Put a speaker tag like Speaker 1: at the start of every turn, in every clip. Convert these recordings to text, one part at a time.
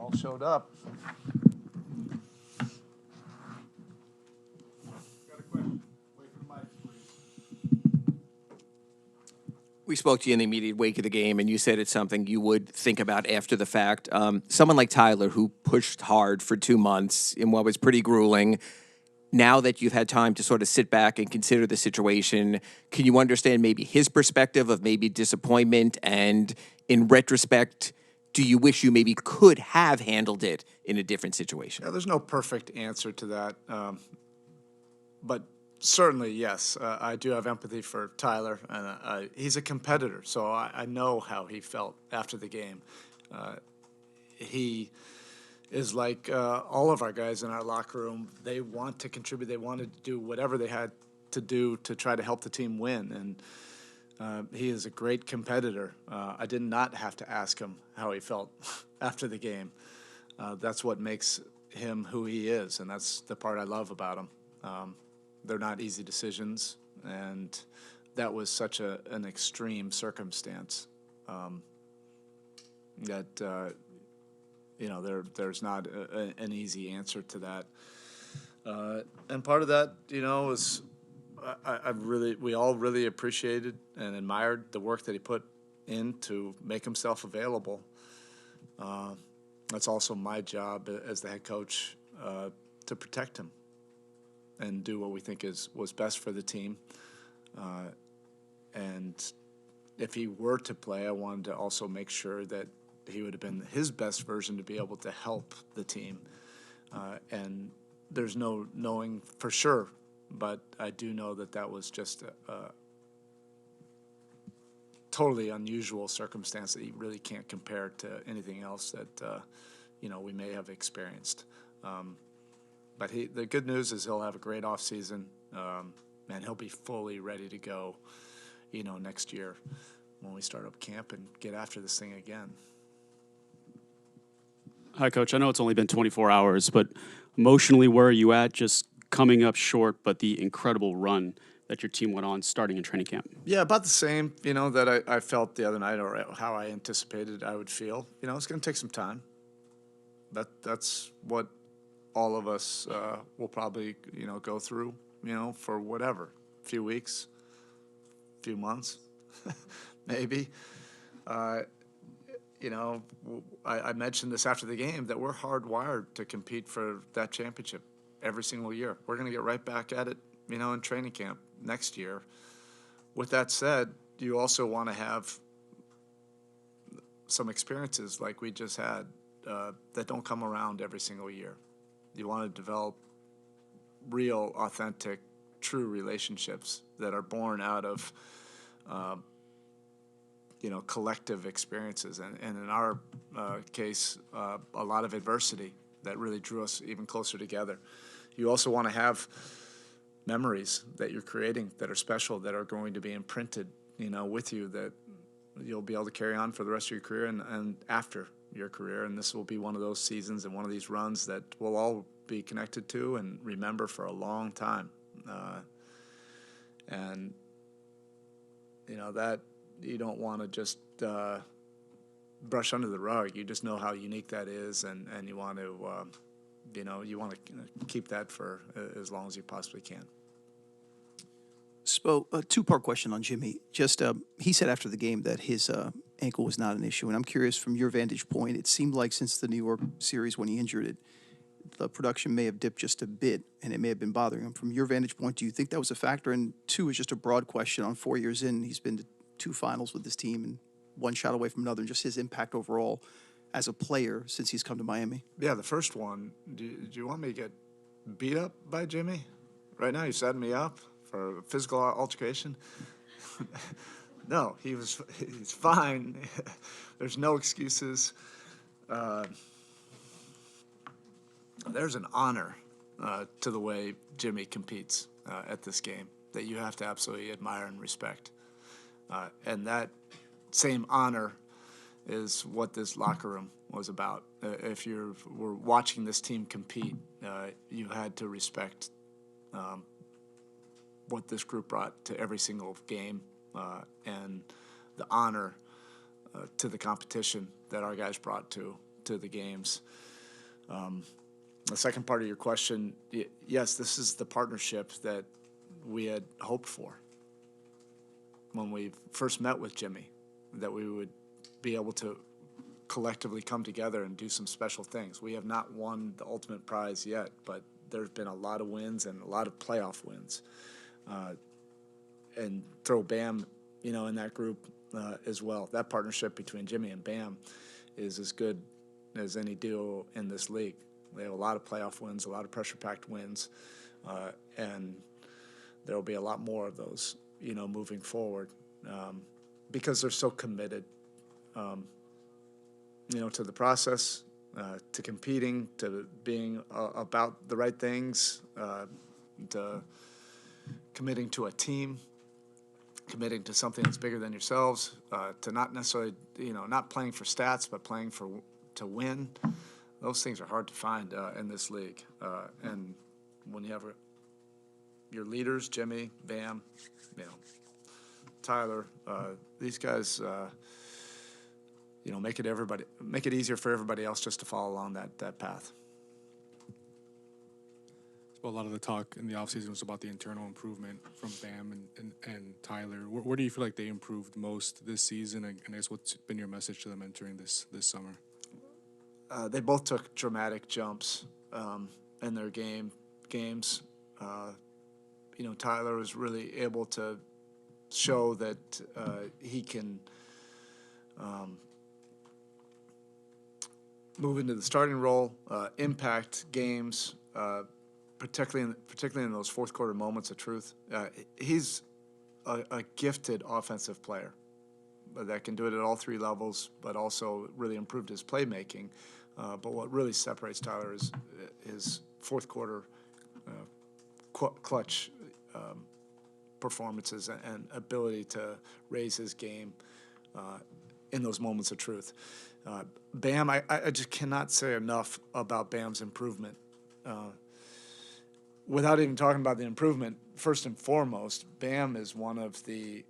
Speaker 1: all showed up. Got a question. Wait for the mic, please.
Speaker 2: We spoke to you in the immediate wake of the game, and you said it's something you would think about after the fact. Someone like Tyler, who pushed hard for 2 months in what was pretty grueling, now that you've had time to sort of sit back and consider the situation, can you understand maybe his perspective of maybe disappointment? And in retrospect, do you wish you maybe could have handled it in a different situation?
Speaker 1: Yeah, there's no perfect answer to that. But certainly, yes, I do have empathy for Tyler. And he's a competitor, so I know how he felt after the game. He is like all of our guys in our locker room. They want to contribute. They wanted to do whatever they had to do to try to help the team win. And he is a great competitor. I did not have to ask him how he felt after the game. That's what makes him who he is, and that's the part I love about him. They're not easy decisions, and that was such an extreme circumstance that there's not an easy answer to that. And part of that, is we all really appreciated and admired the work that he put in to make himself available. That's also my job as the head coach to protect him and do what we think was best for the team. And if he were to play, I wanted to also make sure that he would have been his best version to be able to help the team. And there's no knowing for sure, but I do know that was just a totally unusual circumstance that you really can't compare to anything else that we may have experienced. But the good news is he'll have a great off season, and he'll be fully ready to go, next year when we start up camp and get after this thing again.
Speaker 3: Hi, Coach. I know it's only been 24 hours, but emotionally, where are you at? Just coming up short, but the incredible run that your team went on starting in training camp.
Speaker 1: Yeah, about the same, that I felt the other night, or how I anticipated I would feel. It's going to take some time. That's what all of us will probably, go through, for whatever, a few weeks, a few months, maybe. I mentioned this after the game, that we're hardwired to compete for that championship every single year. We're going to get right back at it, in training camp next year. With that said, you also want to have some experiences like we just had that don't come around every single year. You want to develop real, authentic, true relationships that are born out of collective experiences, and in our case, a lot of adversity that really drew us even closer together. You also want to have memories that you're creating that are special, that are going to be imprinted, with you, that you'll be able to carry on for the rest of your career and after your career. And this will be one of those seasons and one of these runs that we'll all be connected to and remember for a long time. And that you don't want to just brush under the rug. You just know how unique that is, and you want to, you want to keep that for as long as you possibly can.
Speaker 4: Spo, a two-part question on Jimmy. Just he said after the game that his ankle was not an issue, and I'm curious from your vantage point. It seemed like since the New York series when he injured it, the production may have dipped just a bit, and it may have been bothering him. From your vantage point, do you think that was a factor? And two is just a broad question. On 4 years in, he's been to 2 finals with this team and one shot away from another, and just his impact overall as a player since he's come to Miami.
Speaker 1: Yeah, the first one, do you want me to get beat up by Jimmy? Right now, you're setting me up for a physical altercation? No, he's fine. There's no excuses. There's an honor to the way Jimmy competes at this game that you have to absolutely admire and respect. And that same honor is what this locker room was about. If you were watching this team compete, you had to respect what this group brought to every single game, and the honor to the competition that our guys brought to to the games. The second part of your question, yes, this is the partnership that we had hoped for when we first met with Jimmy, that we would be able to collectively come together and do some special things. We have not won the ultimate prize yet, but there's been a lot of wins and a lot of playoff wins. And throw Bam, in that group as well. That partnership between Jimmy and Bam is as good as any duo in this league. They have a lot of playoff wins, a lot of pressure-packed wins, and there will be a lot more of those, moving forward, because they're so committed, to the process, to competing, to being about the right things, to committing to a team, committing to something that's bigger than yourselves, to not necessarily, not playing for stats, but playing to win. Those things are hard to find in this league. And when you have your leaders, Jimmy, Bam, Tyler, these guys, make it easier for everybody else just to follow along that path.
Speaker 5: So a lot of the talk in the offseason was about the internal improvement from Bam and Tyler. Where do you feel like they improved most this season? And I guess what's been your message to them entering this summer?
Speaker 1: They both took dramatic jumps in their games. Tyler was really able to show that he can move into the starting role, impact games, particularly in those fourth quarter moments of truth. He's a gifted offensive player that can do it at all three levels, but also really improved his playmaking. But what really separates Tyler is his fourth quarter clutch performances and ability to raise his game in those moments of truth. Bam, I just cannot say enough about Bam's improvement. Without even talking about the improvement, first and foremost, Bam is one of the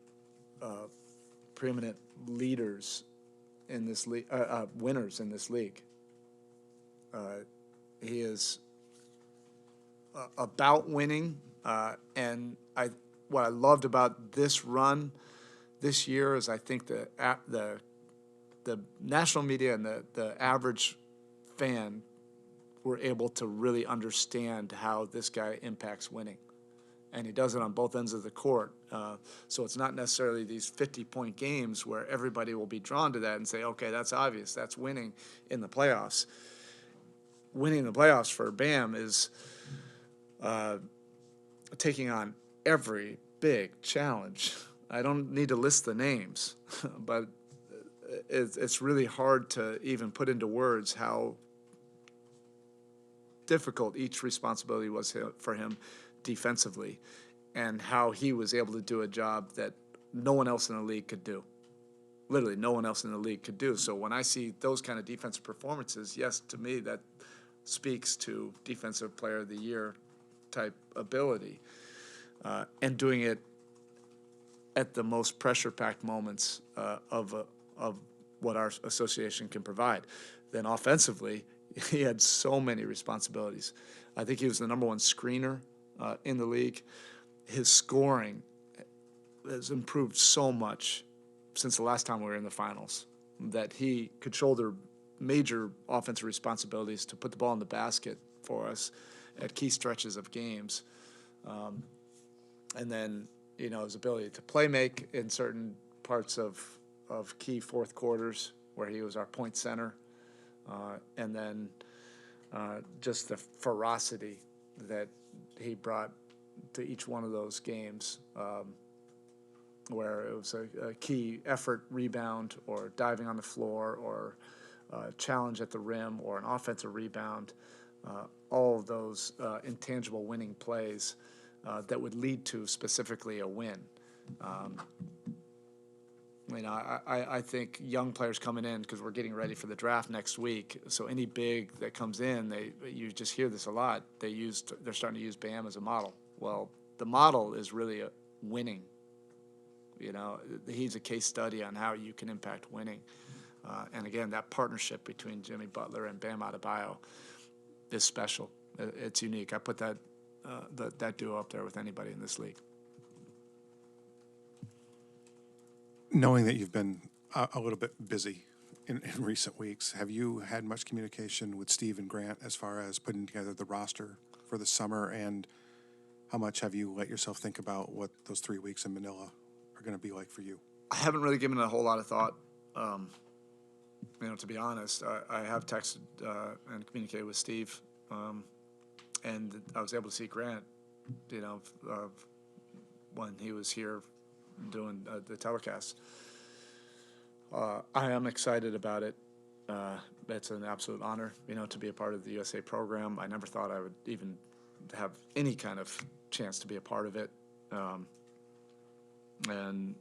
Speaker 1: preeminent leaders in this league, winners in this league. He is about winning, and what I loved about this run this year is I think the national media and the average fan were able to really understand how this guy impacts winning. And he does it on both ends of the court. So it's not necessarily these 50-point games where everybody will be drawn to that and say, okay, that's obvious, that's winning in the playoffs. Winning the playoffs for Bam is taking on every big challenge. I don't need to list the names, but it's really hard to even put into words how difficult each responsibility was for him defensively, and how he was able to do a job that no one else in the league could do. Literally no one else in the league could do. So when I see those kind of defensive performances, yes, to me that speaks to Defensive Player of the Year type ability, and doing it at the most pressure-packed moments of what our association can provide. Then offensively, he had so many responsibilities. I think he was the number one screener in the league. His scoring has improved so much since the last time we were in the finals that he could shoulder major offensive responsibilities to put the ball in the basket for us at key stretches of games. And then, his ability to play make in certain parts of key fourth quarters where he was our point center. And then just the ferocity that he brought to each one of those games, where it was a key effort, rebound, or diving on the floor, or challenge at the rim, or an offensive rebound. All of those intangible winning plays that would lead to specifically a win. I think young players coming in, because we're getting ready for the draft next week, so any big that comes in, you just hear this a lot, they're starting to use Bam as a model. Well, the model is really winning. He's a case study on how you can impact winning. And again, that partnership between Jimmy Butler and Bam Adebayo is special. It's unique. I put that duo up there with anybody in this league.
Speaker 6: Knowing that you've been a little bit busy in recent weeks, have you had much communication with Steve and Grant as far as putting together the roster for the summer, and how much have you let yourself think about what those 3 weeks in Manila are going to be like for you?
Speaker 1: I haven't really given it a whole lot of thought. To be honest, I have texted and communicated with Steve, and I was able to see Grant, when he was here doing the telecast. I am excited about it. It's an absolute honor, to be a part of the USA program. I never thought I would even have any kind of chance to be a part of it. And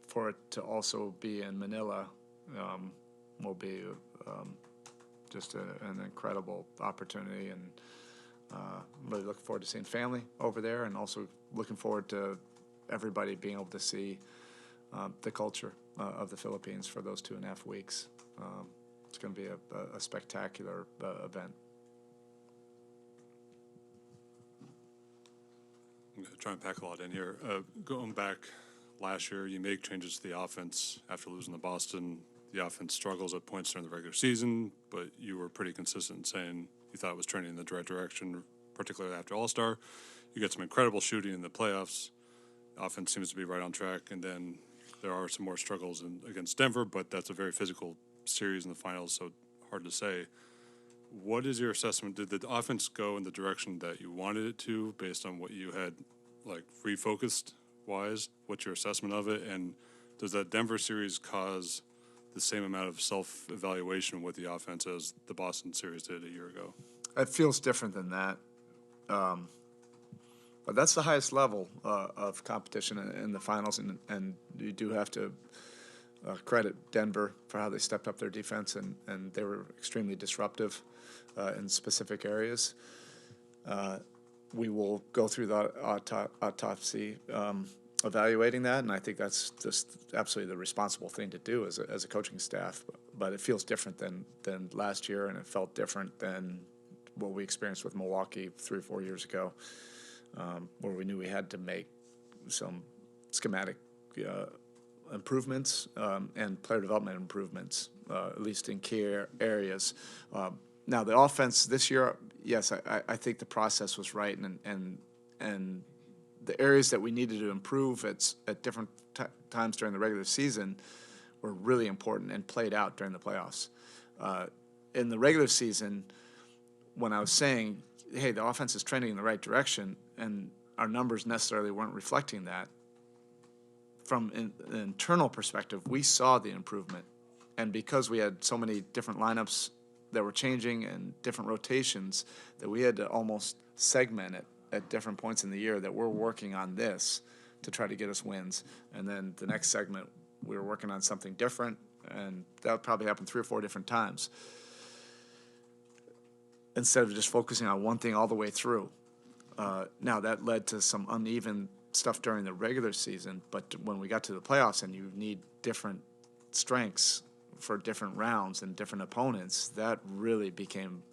Speaker 1: for it to also be in Manila will be just an incredible opportunity, and really looking forward to seeing family over there, and also looking forward to everybody being able to see the culture of the Philippines for those 2.5 weeks. It's going to be a spectacular event.
Speaker 7: I'm going to try and pack a lot in here. Going back last year, you make changes to the offense after losing to Boston. The offense struggles at points during the regular season, but you were pretty consistent in saying you thought it was trending in the right direction, particularly after All-Star. You got some incredible shooting in the playoffs. The offense seems to be right on track, and then there are some more struggles against Denver, but that's a very physical series in the finals, so hard to say. What is your assessment? Did the offense go in the direction that you wanted it to based on what you had, refocused-wise? What's your assessment of it? And does that Denver series cause the same amount of self-evaluation with the offense as the Boston series did a year ago?
Speaker 1: It feels different than that. But that's the highest level of competition in the finals, and you do have to credit Denver for how they stepped up their defense, and they were extremely disruptive in specific areas. We will go through the autopsy evaluating that, and I think that's just absolutely the responsible thing to do as a coaching staff. But it feels different than last year, and it felt different than what we experienced with Milwaukee 3 or 4 years ago, where we knew we had to make some schematic improvements and player development improvements, at least in key areas. Now, the offense this year, yes, I think the process was right, and the areas that we needed to improve at different times during the regular season were really important and played out during the playoffs. In the regular season, when I was saying, hey, the offense is trending in the right direction, and our numbers necessarily weren't reflecting that, from an internal perspective, we saw the improvement. And because we had so many different lineups that were changing and different rotations, that we had to almost segment it at different points in the year, that we're working on this to try to get us wins. And then the next segment, we were working on something different, and that would probably happen 3 or 4 different times, instead of just focusing on one thing all the way through. Now, that led to some uneven stuff during the regular season, but when we got to the playoffs and you need different strengths for different rounds and different opponents, that really became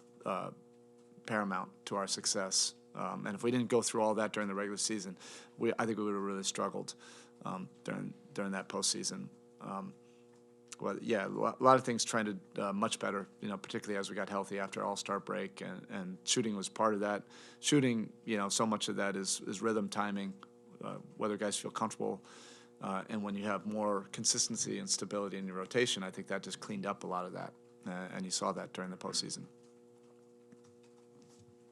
Speaker 1: paramount to our success. And if we didn't go through all that during the regular season, I think we would have really struggled during that postseason. Well, yeah, a lot of things trended much better, particularly as we got healthy after All-Star break, and shooting was part of that. Shooting, so much of that is rhythm, timing, whether guys feel comfortable, and when you have more consistency and stability in your rotation, I think that just cleaned up a lot of that, and you saw that during the postseason.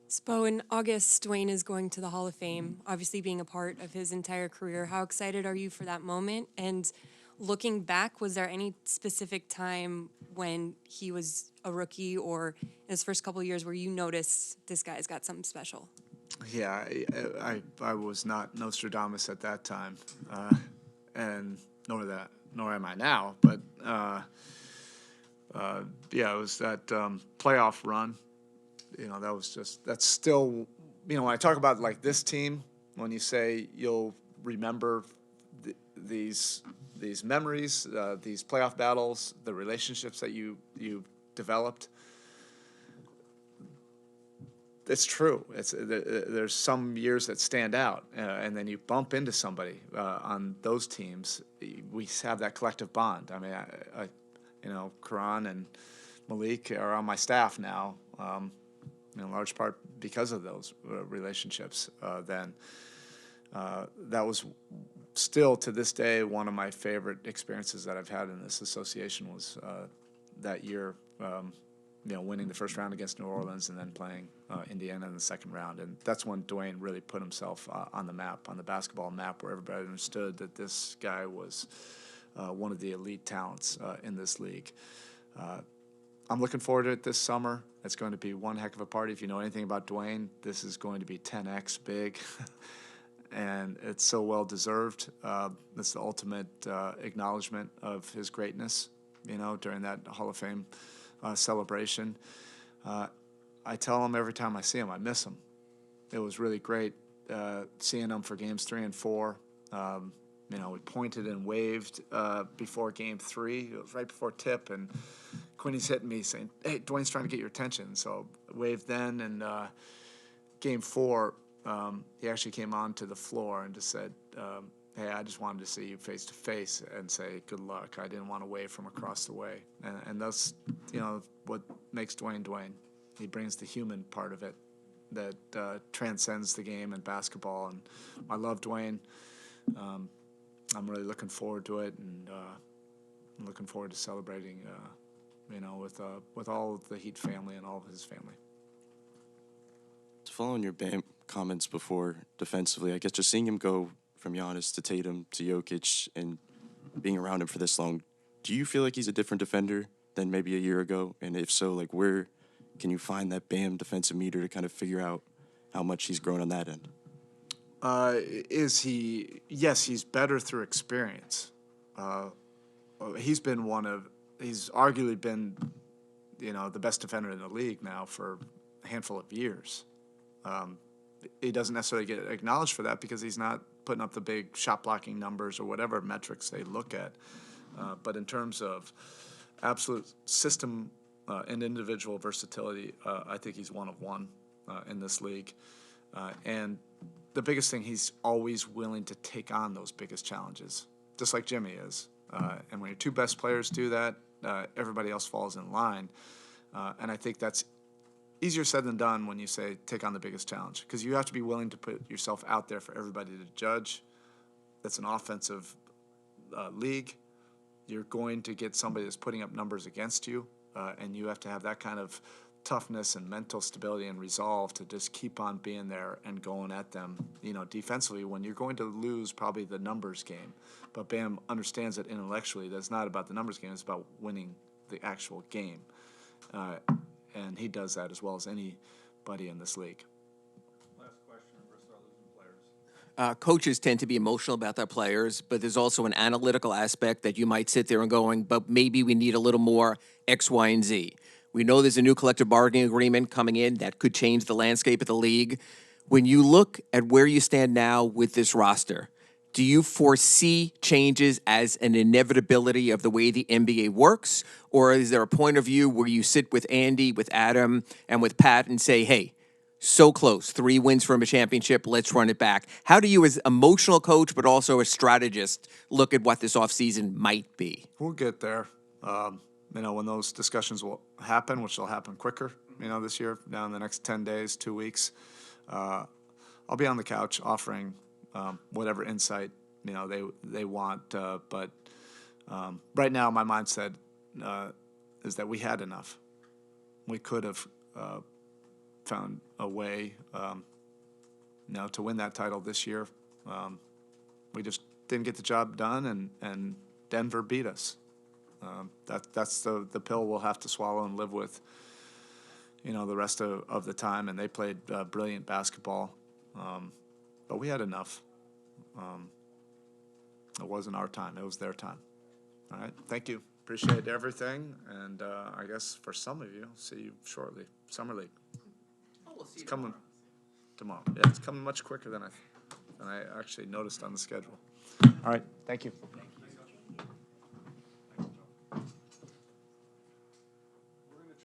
Speaker 8: Spo, in August, Dwyane is going to the Hall of Fame, obviously being a part of his entire career. How excited are you for that moment? And looking back, was there any specific time when he was a rookie or in his first couple of years where you noticed this guy's got something special?
Speaker 1: Yeah, I was not Nostradamus at that time, and nor am I now. But yeah, it was that playoff run. That's still, when I talk about like this team, when you say you'll remember these these memories, these playoff battles, the relationships that you developed. It's true. There's some years that stand out, and then you bump into somebody on those teams. We have that collective bond. I mean, Karan and Malik are on my staff now, in large part because of those relationships. Then that was still to this day one of my favorite experiences that I've had in this association was that year. Winning the first round against New Orleans and then playing Indiana in the second round. And that's when Dwyane really put himself on the map, on the basketball map, where everybody understood that this guy was one of the elite talents in this league. I'm looking forward to it this summer. It's going to be one heck of a party. If you know anything about Dwyane, this is going to be 10x big. And it's so well-deserved. It's the ultimate acknowledgement of his greatness, during that Hall of Fame celebration. I tell him every time I see him, I miss him. It was really great seeing him for games 3 and 4. We pointed and waved before game 3. It was right before tip, and Quinny's hitting me saying, "Hey, Dwyane's trying to get your attention." So I waved then, and game 4, he actually came onto the floor and just said, "Hey, I just wanted to see you face to face and say good luck. I didn't want to wave from across the way." And that's, what makes Dwyane Dwyane. He brings the human part of it that transcends the game and basketball. And I love Dwyane. I'm really looking forward to it, and I'm looking forward to celebrating, with all of the Heat family and all of his family.
Speaker 9: Following your Bam comments before defensively, I guess just seeing him go from Giannis to Tatum to Jokic and being around him for this long, do you feel like he's a different defender than maybe a year ago? And if so, where can you find that Bam defensive meter to kind of figure out how much he's grown on that end?
Speaker 1: Is he? Yes, he's better through experience. He's arguably been, the best defender in the league now for a handful of years. He doesn't necessarily get acknowledged for that because he's not putting up the big shot blocking numbers or whatever metrics they look at. But in terms of absolute system and individual versatility, I think he's one of one in this league. And the biggest thing, he's always willing to take on those biggest challenges, just like Jimmy is. And when your two best players do that, everybody else falls in line. And I think that's easier said than done when you say take on the biggest challenge, because you have to be willing to put yourself out there for everybody to judge. That's an offensive league. You're going to get somebody that's putting up numbers against you, and you have to have that kind of toughness and mental stability and resolve to just keep on being there and going at them, defensively when you're going to lose probably the numbers game. But Bam understands that intellectually that's not about the numbers game, it's about winning the actual game. And he does that as well as anybody in this league.
Speaker 10: Last question, we're going to start losing players.
Speaker 2: Coaches tend to be emotional about their players, but there's also an analytical aspect that you might sit there and going, but maybe we need a little more X, Y, and Z. We know there's a new collective bargaining agreement coming in that could change the landscape of the league. When you look at where you stand now with this roster, do you foresee changes as an inevitability of the way the NBA works? Or is there a point of view where you sit with Andy, with Adam, and with Pat and say, hey, so close, 3 wins from a championship, let's run it back? How do you, as emotional coach, but also a strategist, look at what this offseason might be?
Speaker 1: We'll get there. When those discussions will happen, which will happen quicker, this year, now in the next 10 days, 2 weeks, I'll be on the couch offering whatever insight, they want. But right now, my mindset is that we had enough. We could have found a way, to win that title this year. We just didn't get the job done, and Denver beat us. That's the pill we'll have to swallow and live with, the rest of the time. And they played brilliant basketball, but we had enough. It wasn't our time; it was their time. All right, thank you. Appreciate everything, and I guess for some of you, see you shortly. Summer League.
Speaker 2: We'll see
Speaker 1: it's coming tomorrow. Yeah, it's coming much quicker than I actually noticed on the schedule. All right, thank you.